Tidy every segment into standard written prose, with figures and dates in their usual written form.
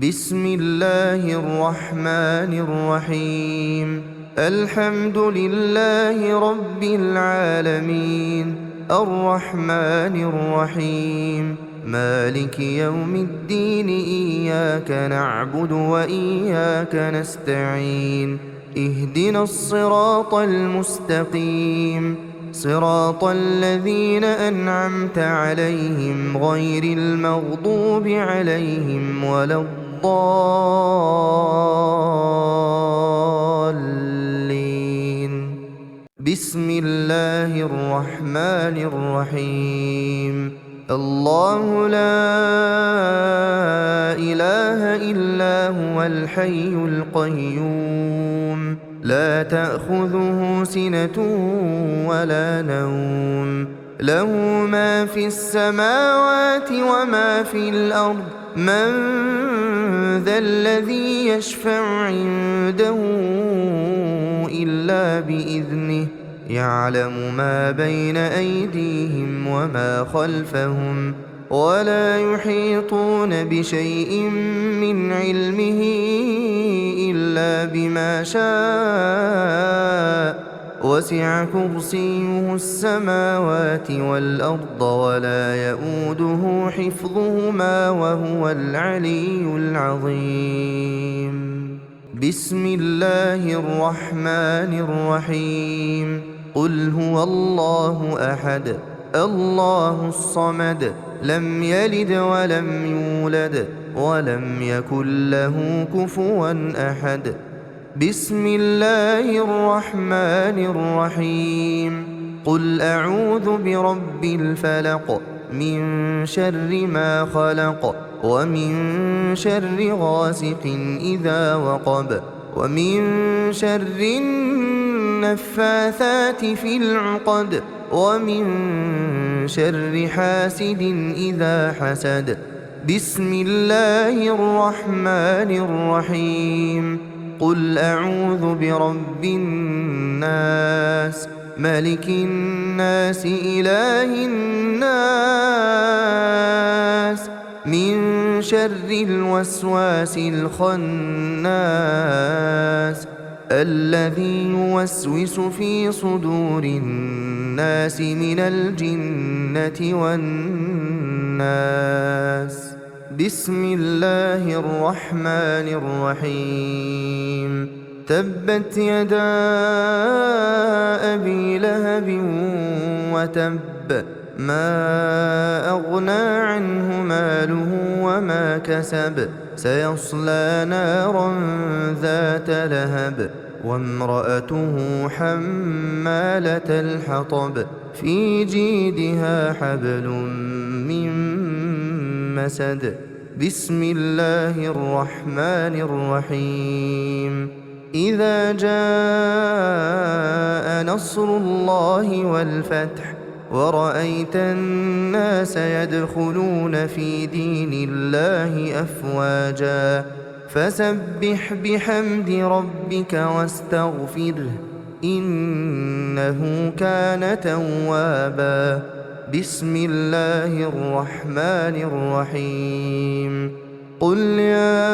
بسم الله الرحمن الرحيم. الحمد لله رب العالمين، الرحمن الرحيم، مالك يوم الدين. إياك نعبد وإياك نستعين. اهدنا الصراط المستقيم، صراط الذين أنعمت عليهم غير المغضوب عليهم ولا الضالين. بسم الله الرحمن الرحيم. الله لا إله إلا هو الحي القيوم، لا تأخذه سنة ولا نوم، له ما في السماوات وما في الأرض. من ذا الذي يشفع عنده إلا بإذنه، يعلم ما بين أيديهم وما خلفهم، ولا يحيطون بشيء من علمه إلا بما شاء. وسع كرسيه السماوات والأرض ولا يئوده حفظهما وهو العلي العظيم. بسم الله الرحمن الرحيم. قل هو الله أحد، الله الصمد، لم يلد ولم يولد ولم يكن له كفوا أحد. بسم الله الرحمن الرحيم. قل أعوذ برب الفلق، من شر ما خلق، ومن شر غاسق إذا وقب، ومن شر النفاثات في العقد، ومن شر حاسد إذا حسد. بسم الله الرحمن الرحيم. قل أعوذ برب الناس، ملك الناس، إله الناس، من شر الوسواس الخناس، الذي يوسوس في صدور الناس من الجنة والناس. بسم الله الرحمن الرحيم. تبت يدا أبي لهب وتب، ما أغنى عنه ماله وما كسب، سيصلى نارا ذات لهب، وامرأته حمالة الحطب، في جيدها حبل من مسد. بسم الله الرحمن الرحيم. إذا جاء نصر الله والفتح، ورأيت الناس يدخلون في دين الله أفواجا، فسبح بحمد ربك واستغفره، إنه كان توابا. بسم الله الرحمن الرحيم. قل يا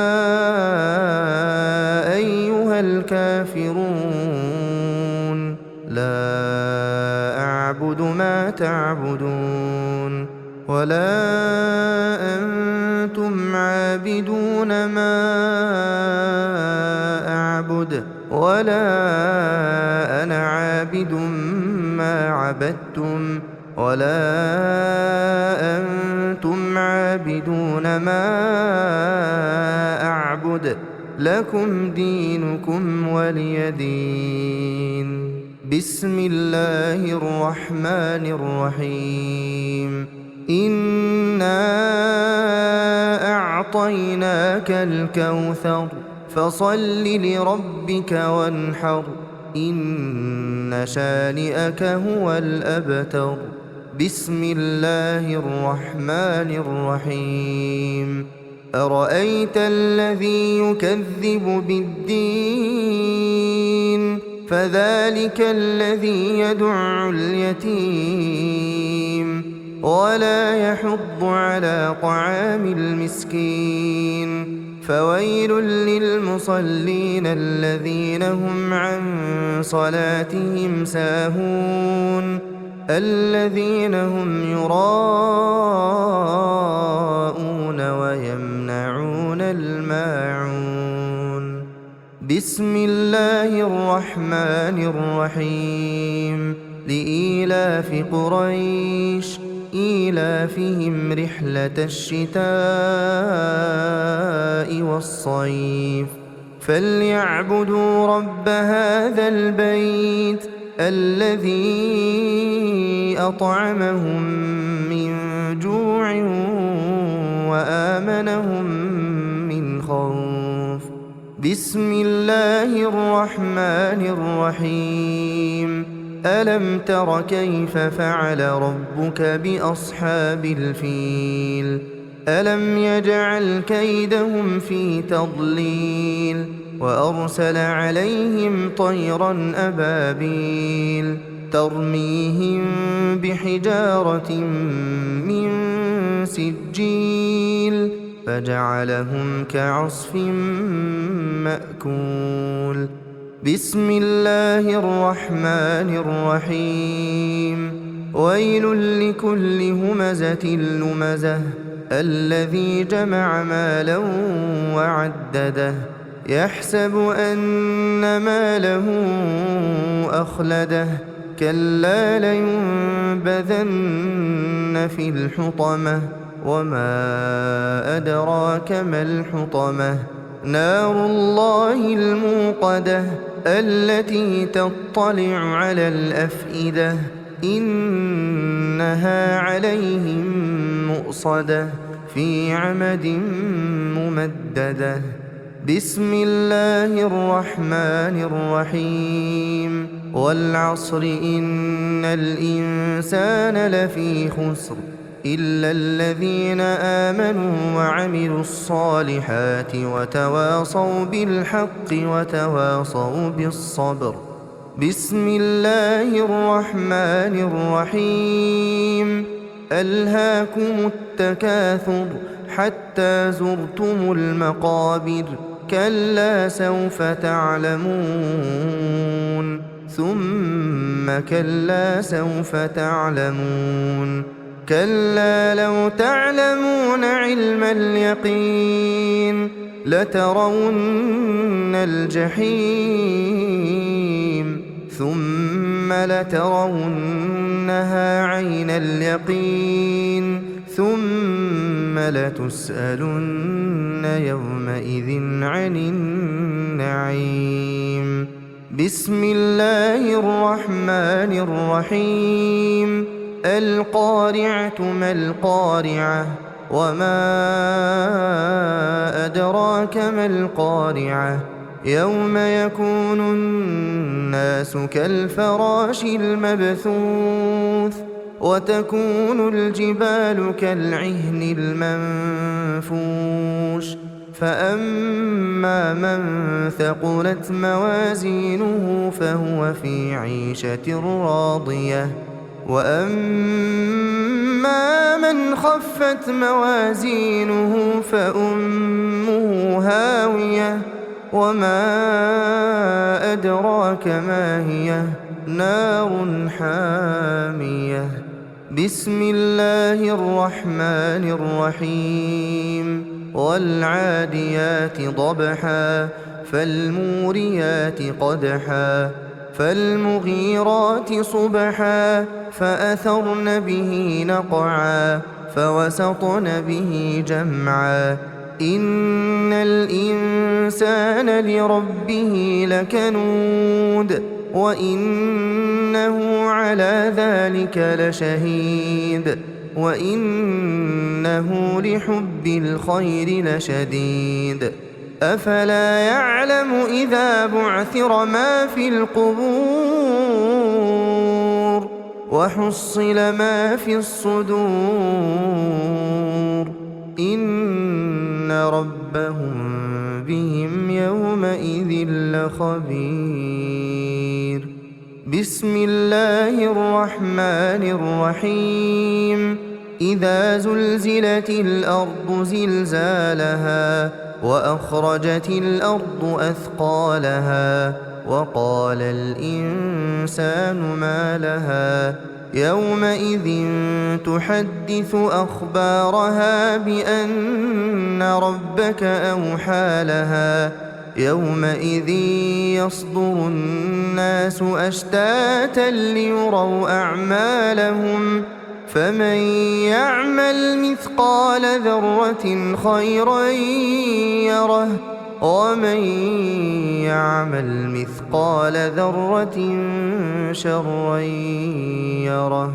أيها الكافرون، لا أعبد ما تعبدون، ولا أنتم عابدون ما أعبد، ولا أنا عابد ما عبدتم، ولا أنتم عابدون ما أعبد، لكم دينكم ولي دين. بسم الله الرحمن الرحيم. إنا أعطيناك الكوثر، فصل لربك وانحر، إن شانئك هو الأبتر. بسم الله الرحمن الرحيم. أرأيت الذي يكذب بالدين، فذلك الذي يدع اليتيم ولا يحض على طعام المسكين، فويل للمصلين الذين هم عن صلاتهم ساهون الذين هم يراءون ويمنعون الماعون. بسم الله الرحمن الرحيم. لإيلاف قريش إيلافهم رحلة الشتاء والصيف فليعبدوا رب هذا البيت الذي أطعمهم من جوع وآمنهم من خوف. بسم الله الرحمن الرحيم. ألم تر كيف فعل ربك بأصحاب الفيل ألم يجعل كيدهم في تضليل وأرسل عليهم طيرا أبابيل ترميهم بحجارة من سجيل فجعلهم كعصف مأكول. بسم الله الرحمن الرحيم. ويل لكل همزة لمزة الذي جمع مالا وعدده يحسب أن ماله أخلده كلا لينبذن في الحطمة وما أدراك ما الحطمة نار الله الموقدة التي تطلع على الأفئدة إنها عليهم مؤصدة في عمد ممددة. بسم الله الرحمن الرحيم. والعصر إن الإنسان لفي خسر إلا الذين آمنوا وعملوا الصالحات وتواصوا بالحق وتواصوا بالصبر. بسم الله الرحمن الرحيم. ألهاكم التكاثر حتى زرتم المقابر كلا سوف تعلمون ثم كلا سوف تعلمون كلا لو تعلمون علم اليقين لترون الجحيم ثم لترونها عين اليقين ثم لتسألن يومئذ عن النعيم. بسم الله الرحمن الرحيم. القارعة ما القارعة وما أدراك ما القارعة يوم يكون الناس كالفراش المبثوث وتكون الجبال كالعهن المنفوش فأما من ثقلت موازينه فهو في عيشة راضية وأما من خفت موازينه فأمه هاوية وما أدراك ما هي نار حامية. بسم الله الرحمن الرحيم. والعاديات ضبحا فالموريات قدحا فالمغيرات صبحا فأثرن به نقعا فوسطن به جمعا إن الإنسان لربه لكنود وإنه على ذلك لشهيد وإنه لحب الخير لشديد. أفلا يعلم إذا بعثر ما في القبور وحصل ما في الصدور إن ربهم بهم يومئذ لخبير. بسم الله الرحمن الرحيم. إذا زلزلت الأرض زلزالها وأخرجت الأرض أثقالها وقال الإنسان ما لها يومئذ تحدث أخبارها بأن ربك أوحى لها يومئذ يصدر الناس أشتاتا ليروا أعمالهم فمن يعمل مثقال ذرة خيرا يره ومن يعمل مثقال ذرة شرا يره.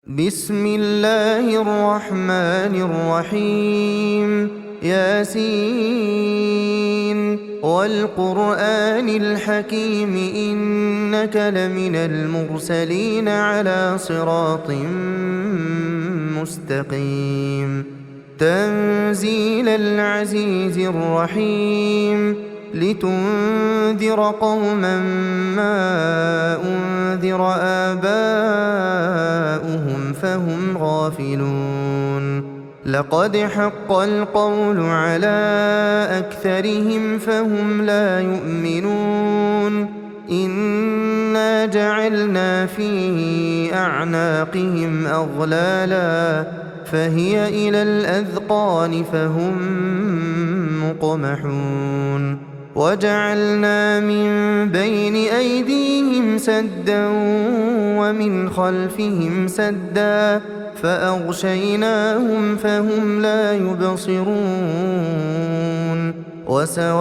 بسم الله الرحمن الرحيم. ياسين والقرآن الحكيم إنك لمن المرسلين على صراط مستقيم. تنزيل العزيز الرحيم. لتنذر قوما ما أنذر آباؤهم فهم غافلون. لقد حق القول على أكثرهم فهم لا يؤمنون. إنا جعلنا في أعناقهم أغلالا فهي إلى الأذقان فهم مقمحون. وجعلنا من بين أيديهم سدا ومن خلفهم سدا فأغشيناهم فهم لا يبصرون. وسواء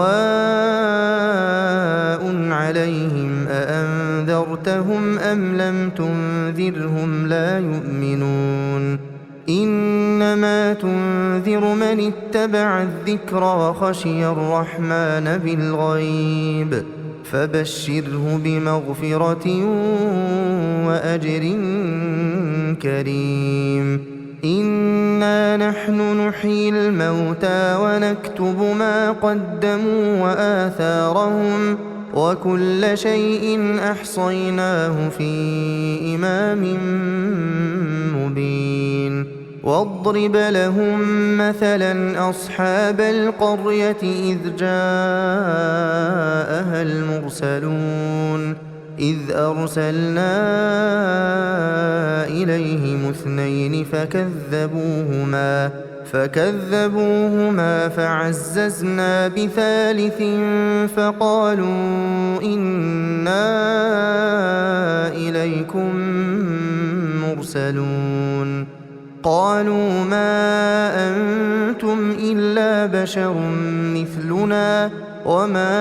عليهم أأنذرتهم أم لم تنذرهم لا يؤمنون. إنما تنذر من اتبع الذكر وخشي الرحمن بالغيب فبشره بمغفرة وأجر كريم. إنا نحن نحيي الموتى ونكتب ما قدموا وآثارهم وكل شيء أحصيناه في إمام مبين. واضرب لهم مثلا أصحاب القرية إذ جاءها المرسلون إذ أرسلنا إليهم اثنين فكذبوهما فعززنا بثالث فقالوا إنا إليكم مرسلون. قالوا ما أنتم إلا بشر مثلنا وما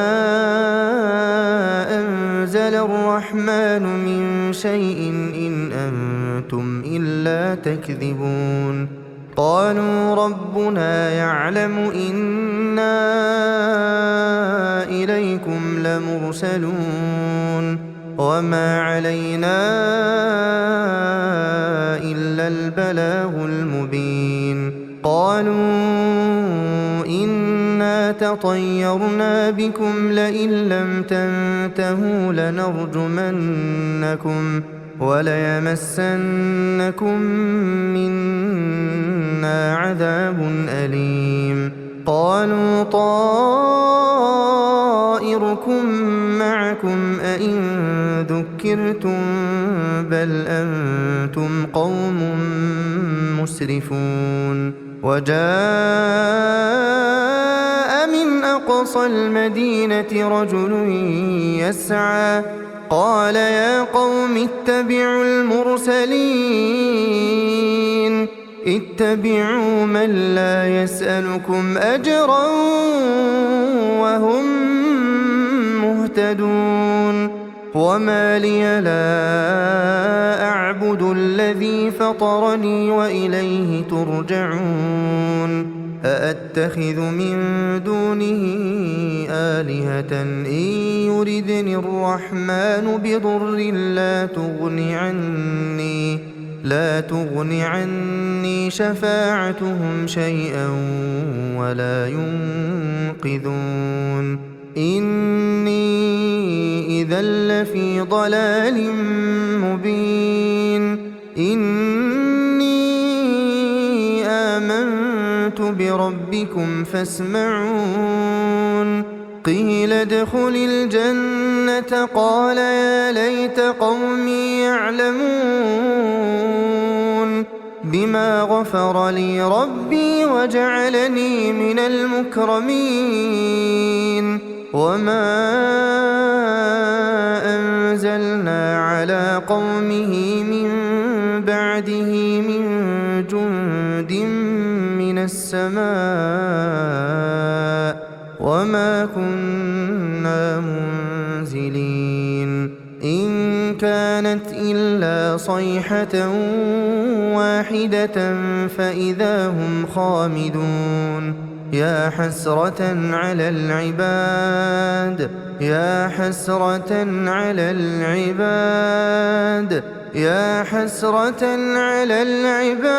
أنزل الرحمن من شيء إن أنتم إلا تكذبون. قالوا ربنا يعلم إنا إليكم لمرسلون وما علينا إلا البلاغ المبين. قالوا إنا تطيرنا بكم لئن لم تنتهوا لنرجمنكم وليمسنكم منا عذاب أليم. قالوا طائركم معكم أئن ذكرتم بل أنتم قوم مسرفون. وجاء من أقصى المدينة رجل يسعى قال يا قوم اتبعوا المرسلين اتبعوا من لا يسألكم أجرا وهم مهتدون. وما لي لا أعبد الذي فطرني وإليه ترجعون. أأتخذ من دونه آلهة إن يردني الرحمن بضر لا تغن عني شفاعتهم شيئا ولا ينقذون. إني إذا لفي ضلال مبين. إني بربكم فاسمعون قيل ادخل الجنة قال يا ليت قومي يعلمون بما غفر لي ربي وجعلني من المكرمين وما أنزلنا على قومه من بعده من جند من السماء وما كنا منزلين إن كانت إلا صيحة واحدة فإذا هم خامدون يا حسرة على العباد يا حسرة على العباد يا حسرة على العباد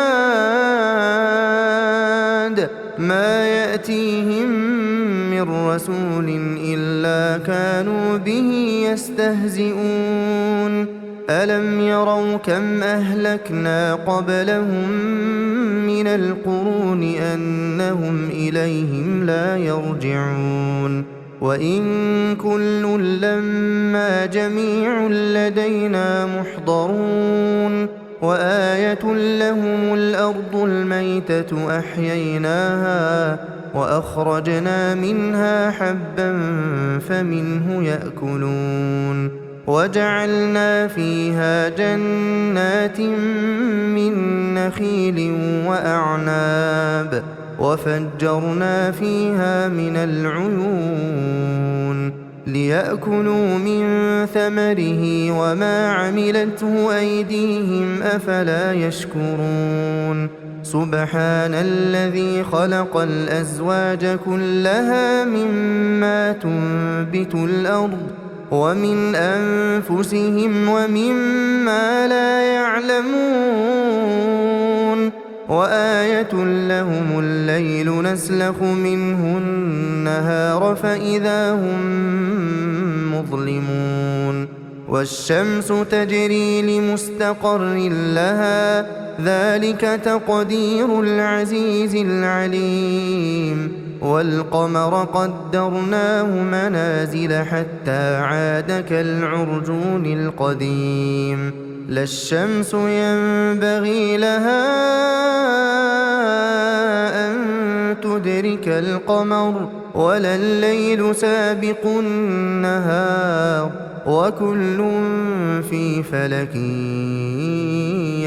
ما يأتيهم من رسول إلا كانوا به يستهزئون ألم يروا كم أهلكنا قبلهم من القرون أنهم إليهم لا يرجعون وإن كل لما جميع لدينا محضرون وآية لهم الأرض الميتة أحييناها وأخرجنا منها حبا فمنه يأكلون وجعلنا فيها جنات من نخيل وأعناب وفجرنا فيها من العيون ليأكلوا من ثمره وما عملته أيديهم أفلا يشكرون سبحان الذي خلق الأزواج كلها مما تنبت الأرض ومن أنفسهم ومما لا يعلمون وآية لهم الليل نسلخ منه النهار فإذا هم مظلمون والشمس تجري لمستقر لها ذلك تقدير العزيز العليم والقمر قدرناه منازل حتى عاد كالعرجون القديم لا الشمس ينبغي لها أن تدرك القمر ولا الليل سابق النهار وكل في فلك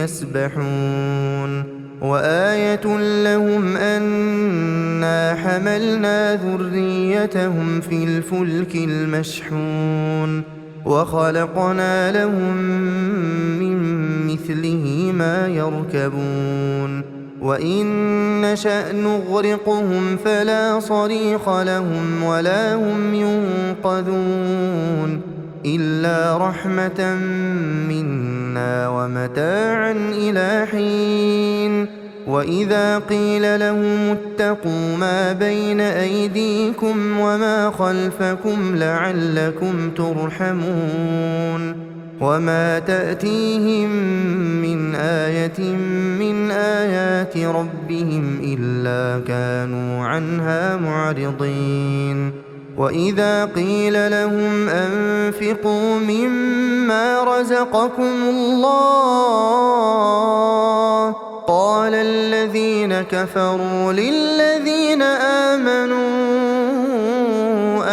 يسبحون وآية لهم أنا حملنا ذريتهم في الفلك المشحون وخلقنا لهم من مثله ما يركبون وإن نشأ نغرقهم فلا صريخ لهم ولا هم ينقذون إلا رحمة منا ومتاعا إلى حين وإذا قيل لهم اتقوا ما بين أيديكم وما خلفكم لعلكم ترحمون وما تأتيهم من آية من آيات ربهم إلا كانوا عنها معرضين وإذا قيل لهم أنفقوا مما رزقكم الله قال الذين كفروا للذين آمنوا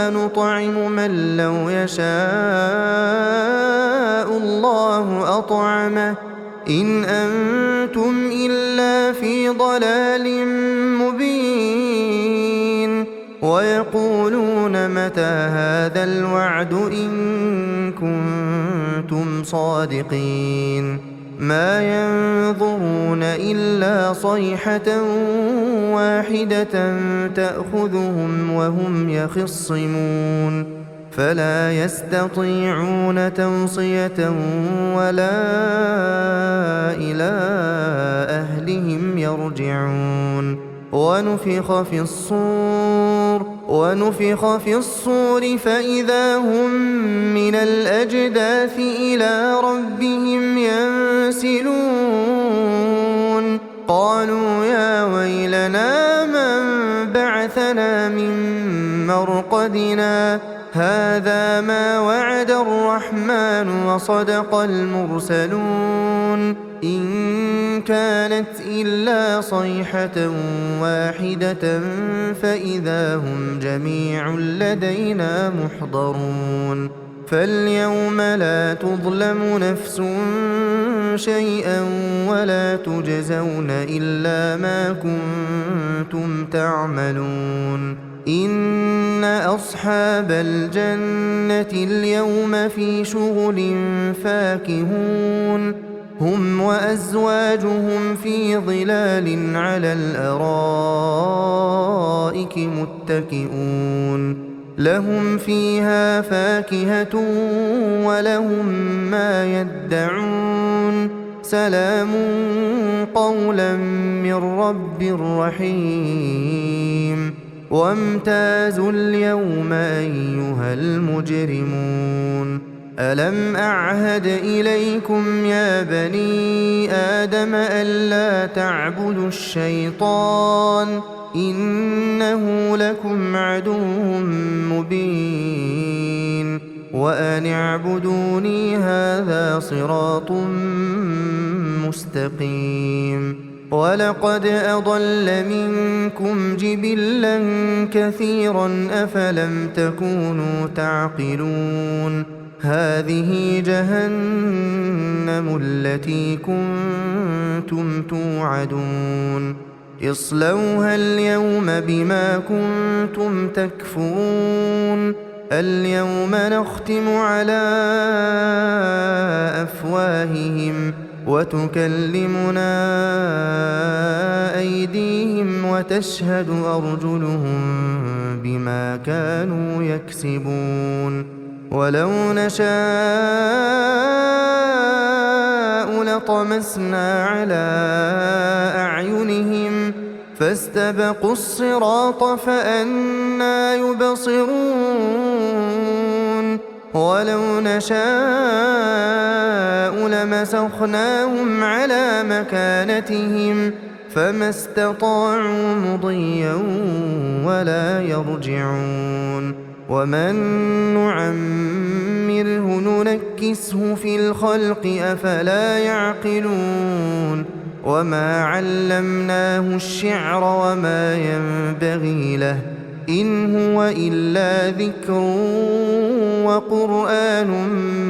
أنطعم من لو يشاء الله أطعمه إن أنتم إلا في ضلال مبين ويقولون متى هذا الوعد إن كنتم صادقين ما ينظرون إلا صيحة واحدة تأخذهم وهم يخصمون فلا يستطيعون توصية ولا إلى أهلهم يرجعون ونفخ في الصور فإذا هم من الأجداث إلى ربهم ينسلون قالوا يا ويلنا ما بعثنا من مرقدنا هذا ما وعد الرحمن وصدق المرسلون إن كانت إلا صيحة واحدة فإذا هم جميع لدينا محضرون فاليوم لا تظلم نفس شيئا ولا تجزون إلا ما كنتم تعملون إن أصحاب الجنة اليوم في شغل فاكهون هم وأزواجهم في ظلال على الأرائك متكئون لهم فيها فاكهة ولهم ما يدعون سلام قولا من رب رحيم وامتازوا اليوم أيها المجرمون ألم أعهد إليكم يا بني آدم ألا تعبدوا الشيطان إنه لكم عدو مبين وأن اعبدوني هذا صراط مستقيم ولقد أضل منكم جبلا كثيرا أفلم تكونوا تعقلون هذه جهنم التي كنتم توعدون اصلوها اليوم بما كنتم تكفرون اليوم نختم على أفواههم وتكلمنا أيديهم وتشهد أرجلهم بما كانوا يكسبون ولو نشاء لطمسنا على أعينهم فاستبقوا الصراط فأنى يبصرون ولو نشاء لمسخناهم على مكانتهم فما استطاعوا مضيا ولا يرجعون ومن نعمره ننكسه في الخلق أفلا يعقلون وما علمناه الشعر وما ينبغي له إن هو إلا ذكر وقرآن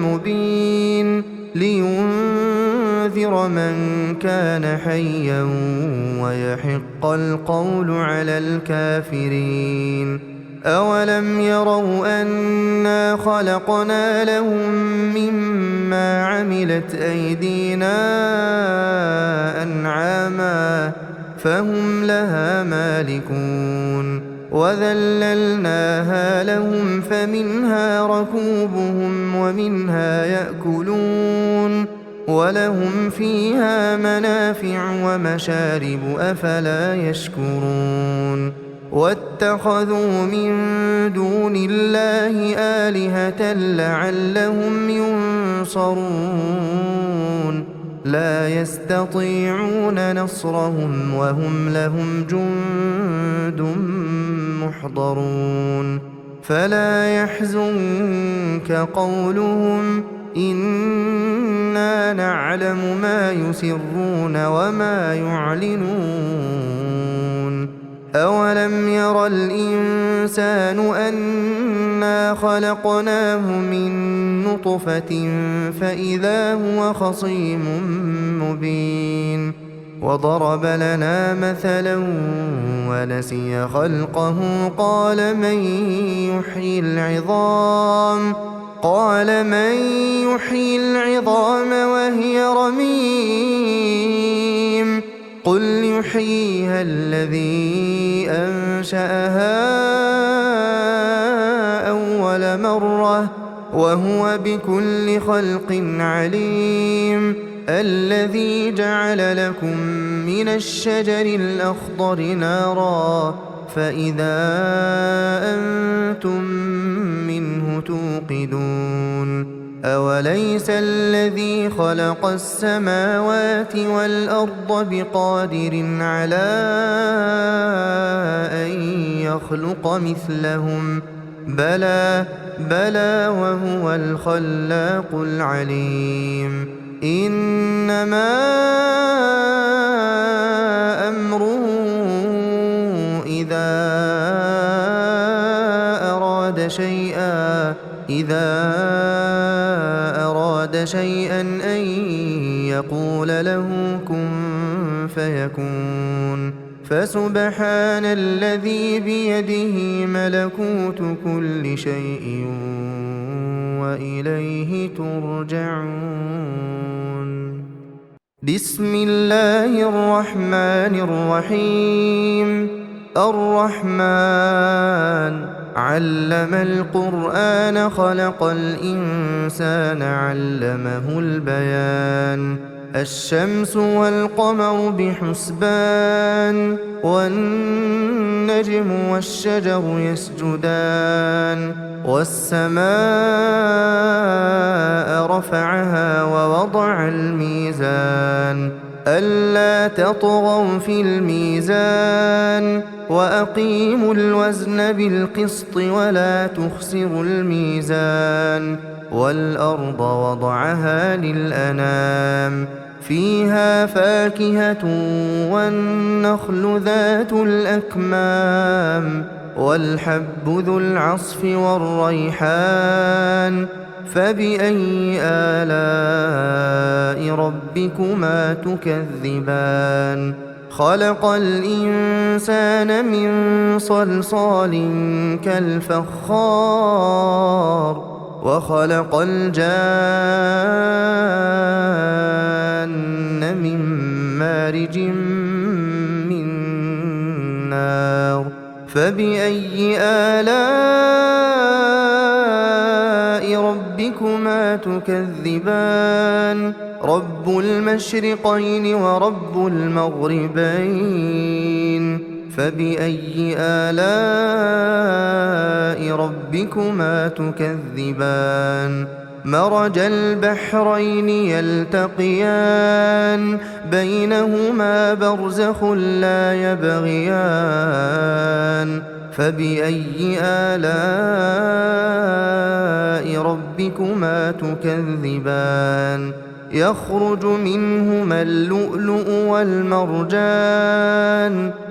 مبين لينذر من كان حيا ويحق القول على الكافرين أولم يروا أنا خلقنا لهم مما عملت أيدينا أنعاما فهم لها مالكون وذللناها لهم فمنها ركوبهم ومنها يأكلون ولهم فيها منافع ومشارب أفلا يشكرون واتخذوا من دون الله آلهة لعلهم ينصرون لا يستطيعون نصرهم وهم لهم جند محضرون فلا يحزنك قولهم إنا نعلم ما يسرون وما يعلنون أولم ير الإنسان أنا خلقناه من نطفة فإذا هو خصيم مبين وضرب لنا مثلا ونسي خلقه قال من يحيي العظام وهي رميم قل يحييها الذي أنشأها أول مرة وهو بكل خلق عليم الذي جعل لكم من الشجر الأخضر نارا فإذا أنتم منه توقدون أوليس الذي الذي خلق السماوات والأرض بقادر على أن يخلق مثلهم بلى وهو الخلاق العليم إنما أمره إذا أراد شيئا أن يقول له كن فيكون فسبحان الذي بيده ملكوت كل شيء وإليه ترجعون بسم الله الرحمن الرحيم الرحمن علم القرآن خلق الإنسان علمه البيان الشمس والقمر بحسبان والنجم والشجر يسجدان والسماء رفعها ووضع الميزان ألا تطغوا في الميزان وأقيموا الوزن بالقسط ولا تخسروا الميزان والأرض وضعها للأنام فيها فاكهة والنخل ذات الأكمام والحب ذو العصف والريحان فبأي آلاء ربكما تكذبان خلق الإنسان من صلصال كالفخار وخلق الجان من مارج من نار فبأي آلاء ربكما تكذبان رب المشرقين ورب المغربين فبأي آلاء ربكما تكذبان مرج البحرين يلتقيان بينهما برزخ لا يبغيان فبأي آلاء ربكما تكذبان يخرج منهما اللؤلؤ والمرجان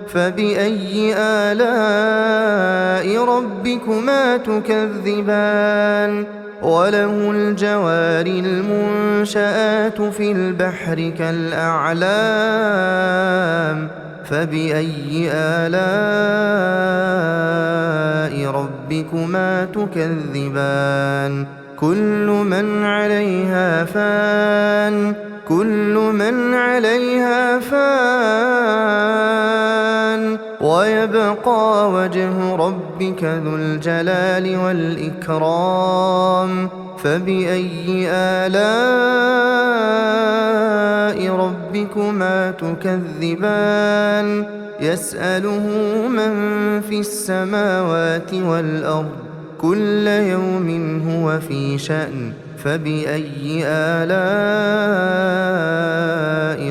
فبأي آلاء ربكما تكذبان وله الجوار المنشآت في البحر كالأعلام فبأي آلاء ربكما تكذبان كل من عليها فان ويبقى وجه ربك ذو الجلال والإكرام فبأي آلاء ربكما تكذبان يسأله من في السماوات والأرض كل يوم هو في شأن فبأي آلاء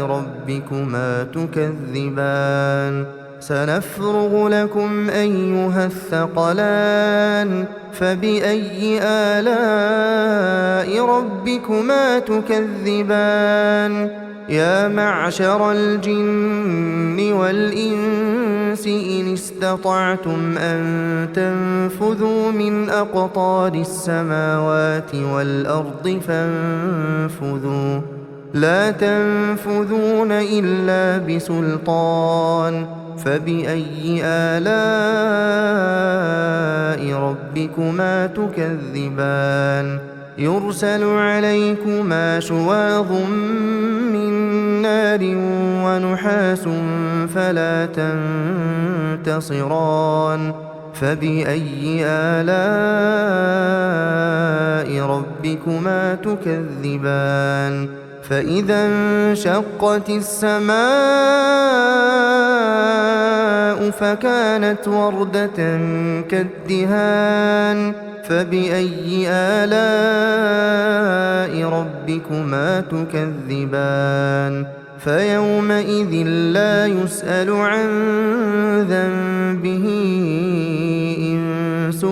ربكما تكذبان سنفرغ لكم أيها الثقلان فبأي آلاء ربكما تكذبان يا معشر الجن والإنس إن استطعتم أن تنفذوا من أقطار السماوات والأرض فانفذوا لا تنفذون إلا بسلطان فبأي آلاء ربكما تكذبان يرسل عليكما شواظ من نار ونحاس فلا تنتصران فبأي آلاء ربكما تكذبان فإذا انشقت السماء السماء فكانت وردة كالدهان فبأي آلاء ربكما تكذبان فيومئذ لا يسأل عن ذنبه إنس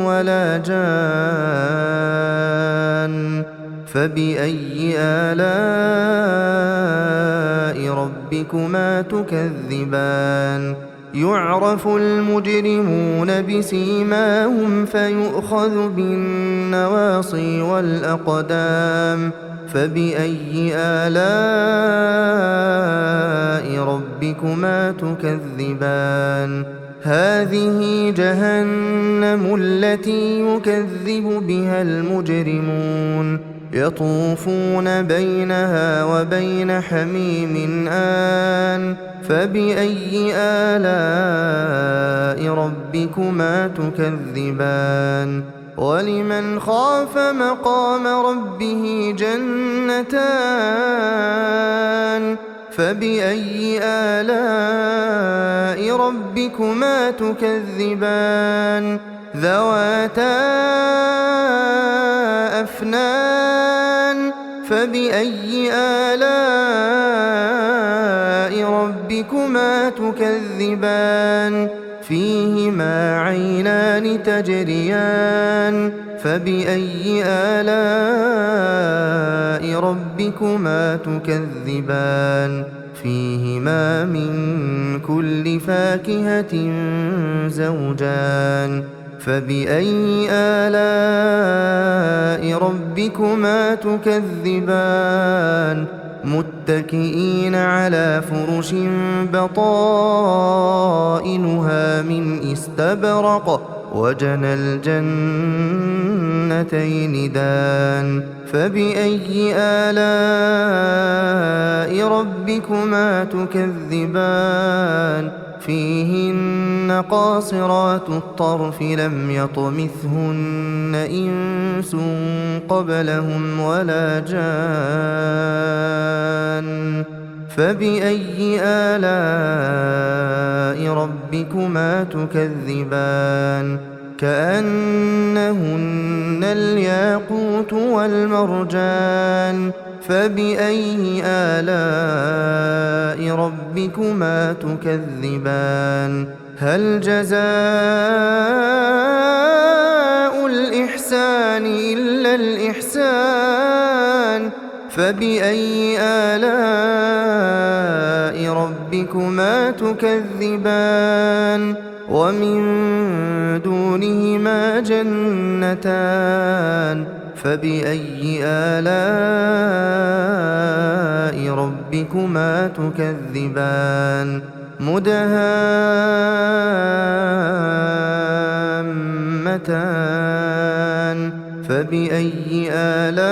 ولا جان فبأي آلاء ربكما تكذبان يعرف المجرمون بسيماهم فيؤخذ بالنواصي والأقدام فبأي آلاء ربكما تكذبان هذه جهنم التي يكذب بها المجرمون يطوفون بينها وبين حميم آن فبأي آلاء ربكما تكذبان ولمن خاف مقام ربه جنتان فبأي آلاء ربكما تكذبان ذواتا أفنان فبأي آلاء ربكما تكذبان فيهما عينان تجريان فبأي آلاء ربكما تكذبان فيهما من كل فاكهة زوجان فبأي آلاء ربكما تكذبان متكئين على فرش بطائنها من استبرق وجنى الجنتين دان فبأي آلاء ربكما تكذبان فيهن قاصرات الطرف لم يطمثهن إنس قبلهم ولا جان فبأي آلاء ربكما تكذبان كأنهن الياقوت والمرجان فبأي آلاء ربكما تكذبان هل جزاء الإحسان إلا الإحسان فبأي آلاء ربكما تكذبان ومن دونهما جنتان فبأي آلاء ربكما تكذبان مدهامتان فبأي آلاء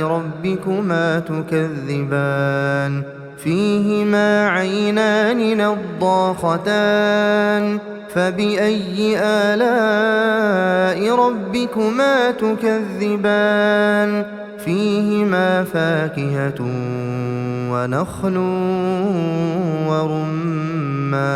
ربكما تكذبان فيهما عينان نضاختان فبأي آلاء ربكما تكذبان فيهما فاكهة ونخل ورمان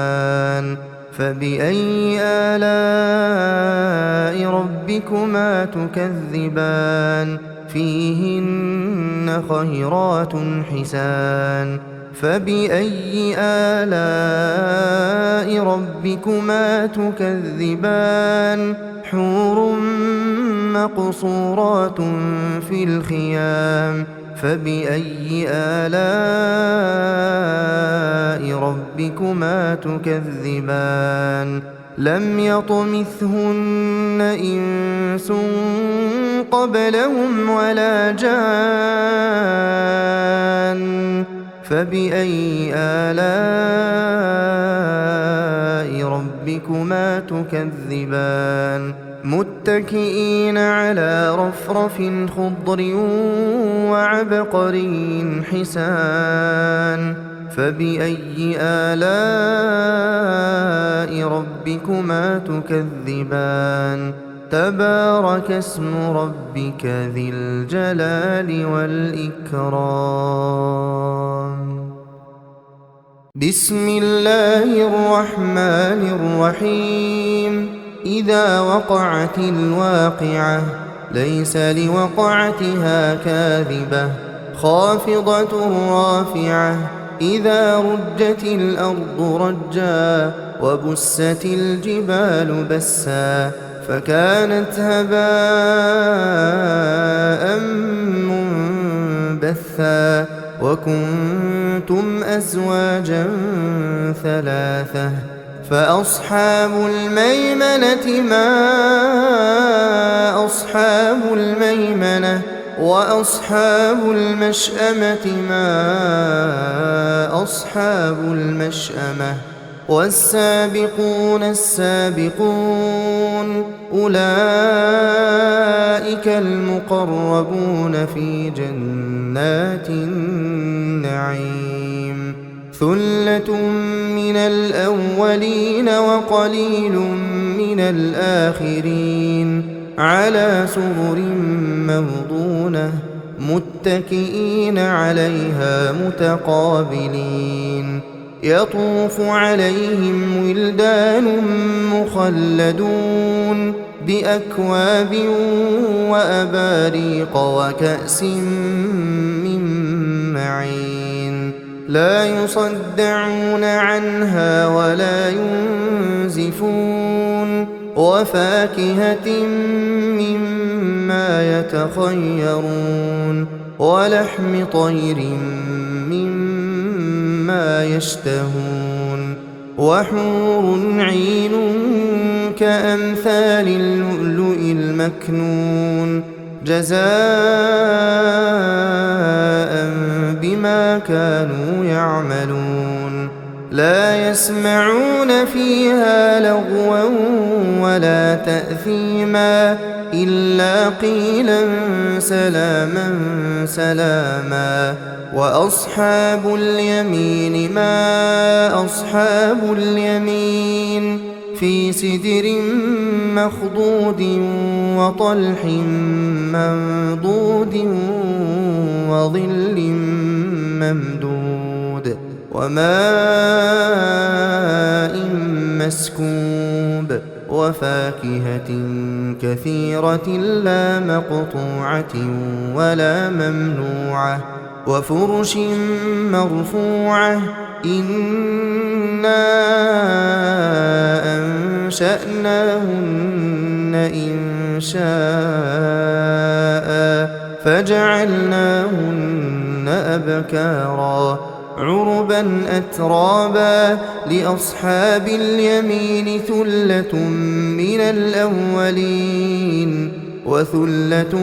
فبأي آلاء ربكما تكذبان فيهن خيرات حسان فبأي آلاء ربكما تكذبان حور مقصورات في الخيام فبأي آلاء ربكما تكذبان لم يطمثهن إنس قبلهم ولا جان فبأي آلاء ربكما تكذبان متكئين على رفرف خضر وعبقري حسان فبأي آلاء ربكما تكذبان تبارك اسم ربك ذي الجلال والإكرام بسم الله الرحمن الرحيم إذا وقعت الواقعة ليس لوقعتها كاذبة خافضة رافعة إذا رجت الأرض رجا وبست الجبال بسا فكانت هباء منبثا وكنتم أزواجا ثلاثة فأصحاب الميمنة ما أصحاب الميمنة وأصحاب المشأمة ما أصحاب المشأمة والسابقون السابقون أولئك المقربون في جنات النعيم ثلة من الأولين وقليل من الآخرين على سرر موضونة متكئين عليها متقابلين يطوف عليهم ولدان مخلدون بأكواب وأباريق وكأس من معين لا يصدعون عنها ولا ينزفون وفاكهة مما يتخيرون ولحم طير مما يشتهون وحور عين كأمثال اللؤلؤ المكنون جزاء بما كانوا يعملون لا يسمعون فيها لغوا ولا تأثيما إلا قيلا سلاما سلاما وأصحاب اليمين ما أصحاب اليمين في سدر مخضود وطلح منضود وظل ممدود وماء مسكوب وفاكهة كثيرة لا مقطوعة ولا ممنوعة وفرش مرفوعة إنا أنشأناهن إنشاء فجعلناهن أبكارا عربا أترابا لأصحاب اليمين ثلة من الأولين وثلة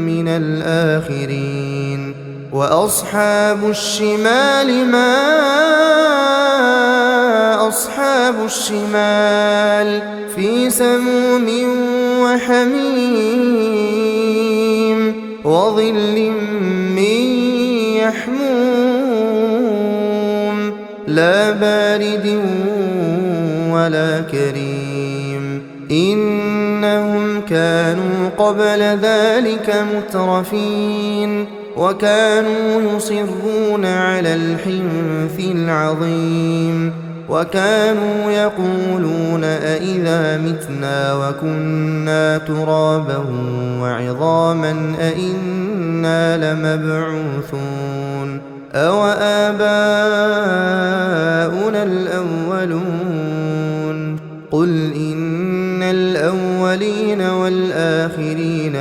من الآخرين وأصحاب الشمال ما أصحاب الشمال في سموم وحميم وظل من يحموم لا بارد ولا كريم إنهم كانوا قبل ذلك مترفين وكانوا يصرون على الحنث العظيم وكانوا يقولون أئذا متنا وكنا ترابا وعظاما أئنا لمبعوثون أو آباؤنا الأولون قل إن الأولين والآخرين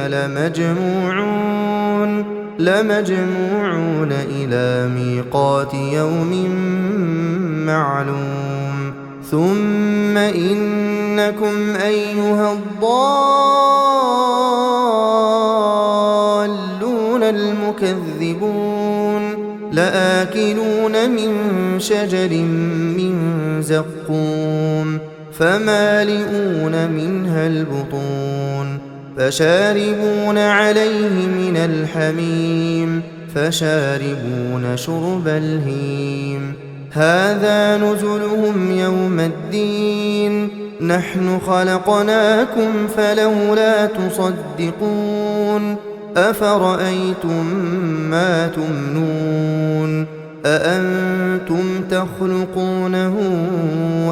لمجموعون إلى ميقات يوم معلوم ثم إنكم أيها الضالون المكذبون لآكلون من شجر من زقوم فمالئون منها البطون فشاربون عليه من الحميم فشاربون شرب الهيم هذا نزلهم يوم الدين نحن خلقناكم فلولا تصدقون أفرأيتم ما تمنون أأنتم تخلقونه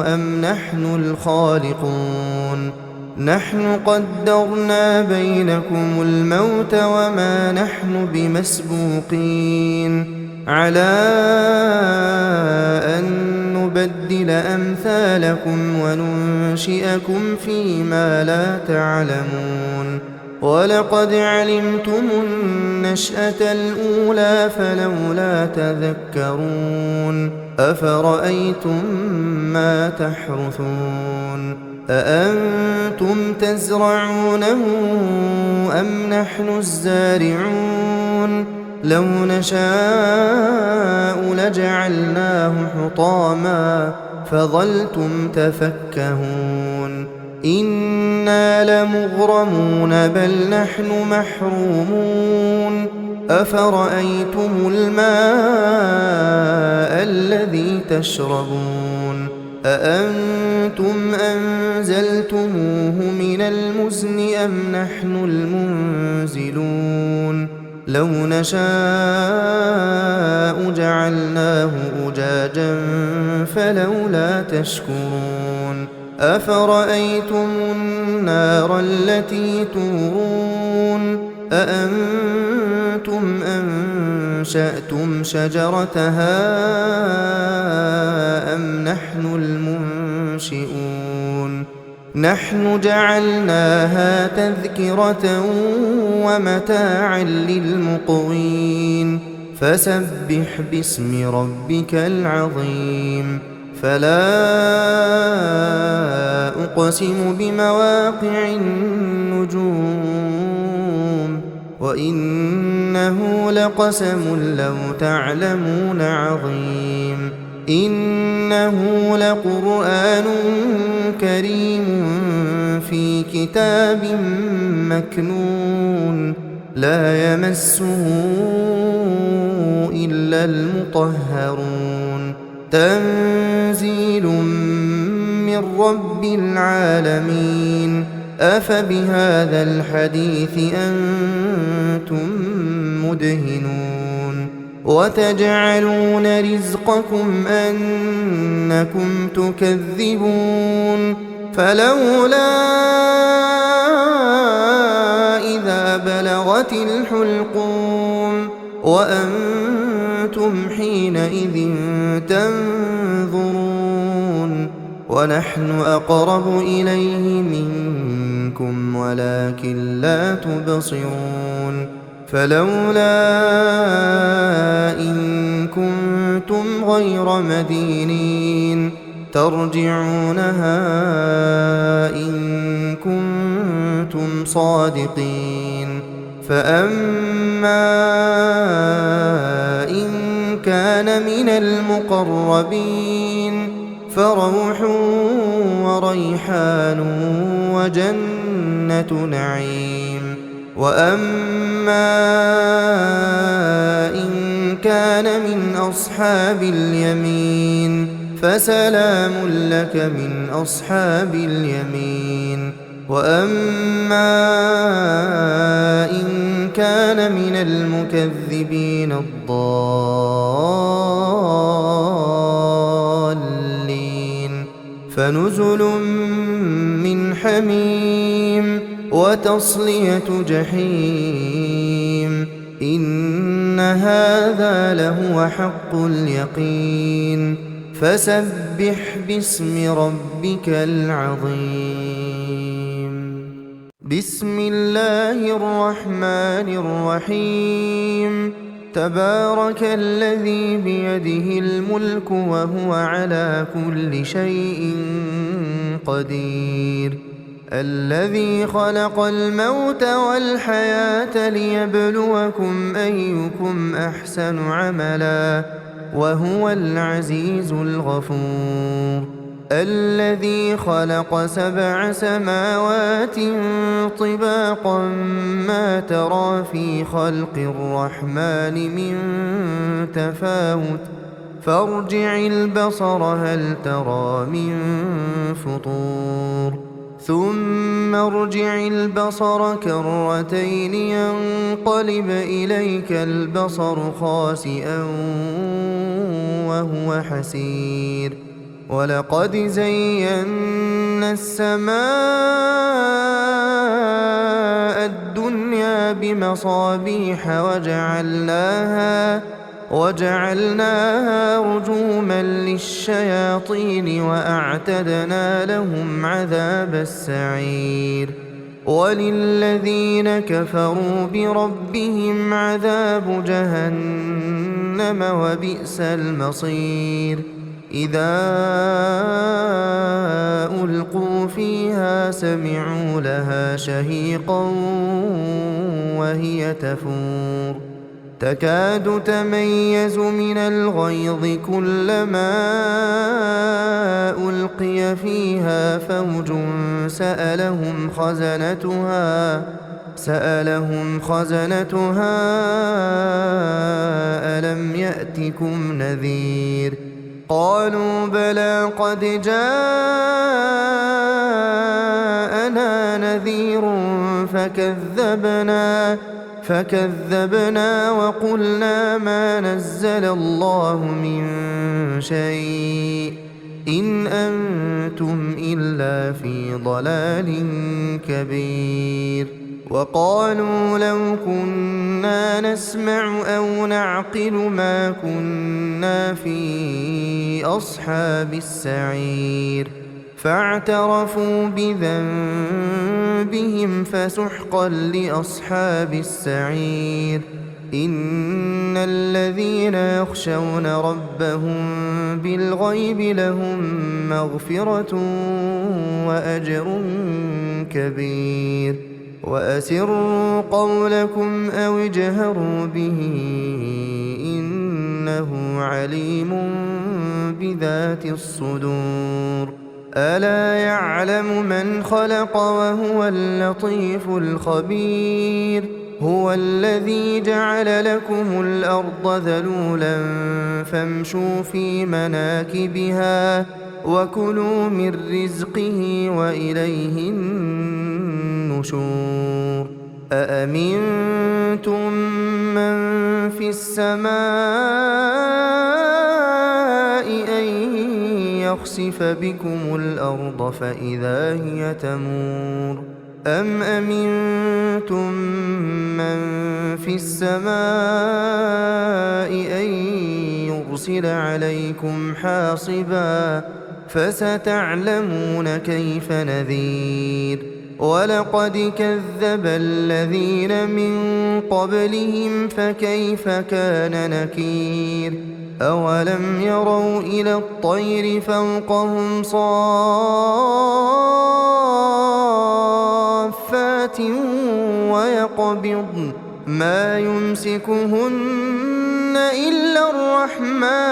أم نحن الخالقون نحن قدرنا بينكم الموت وما نحن بمسبوقين على أن نبدل أمثالكم وننشئكم فيما لا تعلمون ولقد علمتم النشأة الأولى فلولا تذكرون أفرأيتم ما تحرثون أأنتم تزرعونه أم نحن الزارعون لو نشاء لجعلناه حطاما فظلتم تفكهون إنا لمغرمون بل نحن محرومون أفرأيتم الماء الذي تشربون أأنتم أنزلتموه من المزن أم نحن المنزلون لو نشاء جعلناه أجاجا فلولا تشكرون أفرأيتم النار التي تورون أأنتم أنشأتم شجرتها أم نحن المنشئون نحن جعلناها تذكرة ومتاعا للمقوين فسبح باسم ربك العظيم فلا أقسم بمواقع النجوم وإنه لقسم لو تعلمون عظيم إنه لقرآن كريم في كتاب مكنون لا يمسه إلا المطهرون تنزيل من رب العالمين أفبهذا الحديث أنتم مدهنون وتجعلون رزقكم أنكم تكذبون فلولا إذا بلغت الحلقوم وأنتم حينئذ تنظرون ونحن أقرب إليه منكم ولكن لا تبصرون فلولا إن كنتم غير مدينين ترجعونها إن كنتم صادقين فأما إن كان من المقربين فروح وريحان وجنة نعيم وأما إن كان من أصحاب اليمين فسلام لك من أصحاب اليمين وأما إن كان من المكذبين الضالين فنزل من حميم وتصلية جحيم إن هذا لهو حق اليقين فسبح باسم ربك العظيم بسم الله الرحمن الرحيم تبارك الذي بيده الملك وهو على كل شيء قدير الذي خلق الموت والحياة ليبلوكم أيكم أحسن عملا وهو العزيز الغفور الذي خلق 7 سماوات طباقا ما ترى في خلق الرحمن من تفاوت فارجع البصر هل ترى من فطور ثم ارجع البصر كرتين ينقلب إليك البصر خاسئا وهو حسير ولقد زينا السماء الدنيا بمصابيح وجعلناها رجوما للشياطين وأعتدنا لهم عذاب السعير وللذين كفروا بربهم عذاب جهنم وبئس المصير إذا ألقوا فيها سمعوا لها شهيقا وهي تفور تكاد تميز من الغيظ كلما ألقي فيها فوج سألهم خزنتها ألم يأتكم نذير قالوا بلى قد جاءنا نذير فكذبنا وقلنا ما نزل الله من شيء إن أنتم إلا في ضلال كبير وقالوا لو كنا نسمع أو نعقل ما كنا في أصحاب السعير فاعترفوا بذنبهم فسحقا لأصحاب السعير إن الذين يخشون ربهم بالغيب لهم مغفرة وأجر كبير وأسروا قولكم أو اجهروا به إنه عليم بذات الصدور ألا يعلم من خلق وهو اللطيف الخبير هو الذي جعل لكم الأرض ذلولا فامشوا في مناكبها وكلوا من رزقه وإليه النشور أأمنتم من في السماء أن يخسف بكم الأرض فإذا هي تمور أم أمنتم من في السماء أن يرسل عليكم حاصبا فستعلمون كيف نذير ولقد كذب الذين من قبلهم فكيف كان نكير أولم يروا إلى الطير فوقهم صافات ويقبضن ما يمسكهن إلا الرحمن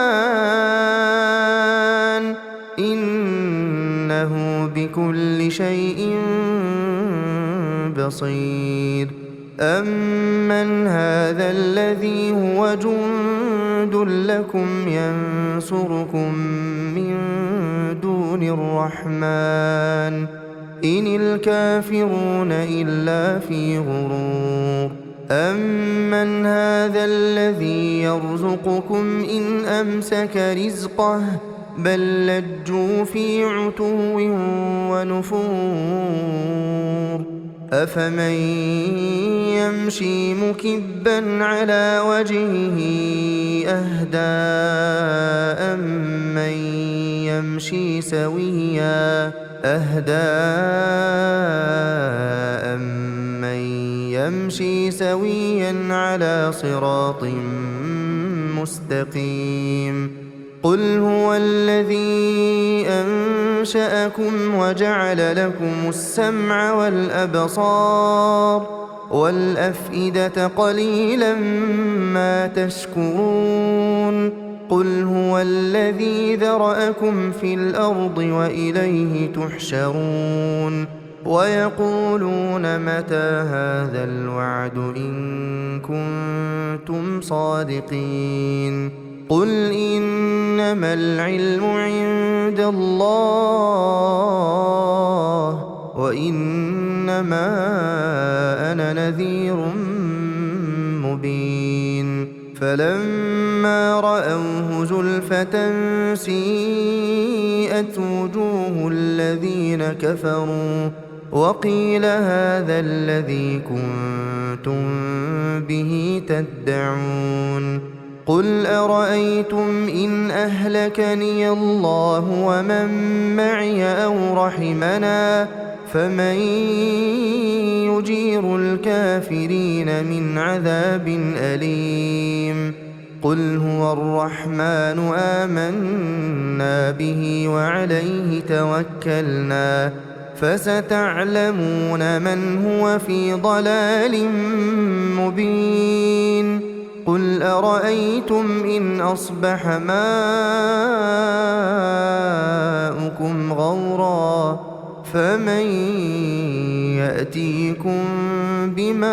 إنه بكل شيء بصير أمن هذا الذي هو جند لكم ينصركم من دون الرحمن إن الكافرون إلا في غرور أمن هذا الذي يرزقكم إن أمسك رزقه بل لجوا في عتو ونفور أفمن يمشي مكبا على وجهه أهدى أمن يمشي سويا على صراط مستقيم قل هو الذي أنشأكم وجعل لكم السمع والأبصار والأفئدة قليلا ما تشكرون قل هو الذي ذرأكم في الأرض وإليه تحشرون ويقولون متى هذا الوعد إن كنتم صادقين قل إنما العلم عند الله وإنما أنا نذير مبين فلما رأوه زلفة سيئت وجوه الذين كفروا وقيل هذا الذي كنتم به تدعون قل أرأيتم إن أهلكني الله ومن معي أو رحمنا فمن يجير الكافرين من عذاب أليم قل هو الرحمن آمنا به وعليه توكلنا فستعلمون من هو في ضلال مبين قل أرأيتم إن أصبح ماؤكم غورا فمن يأتيكم بماء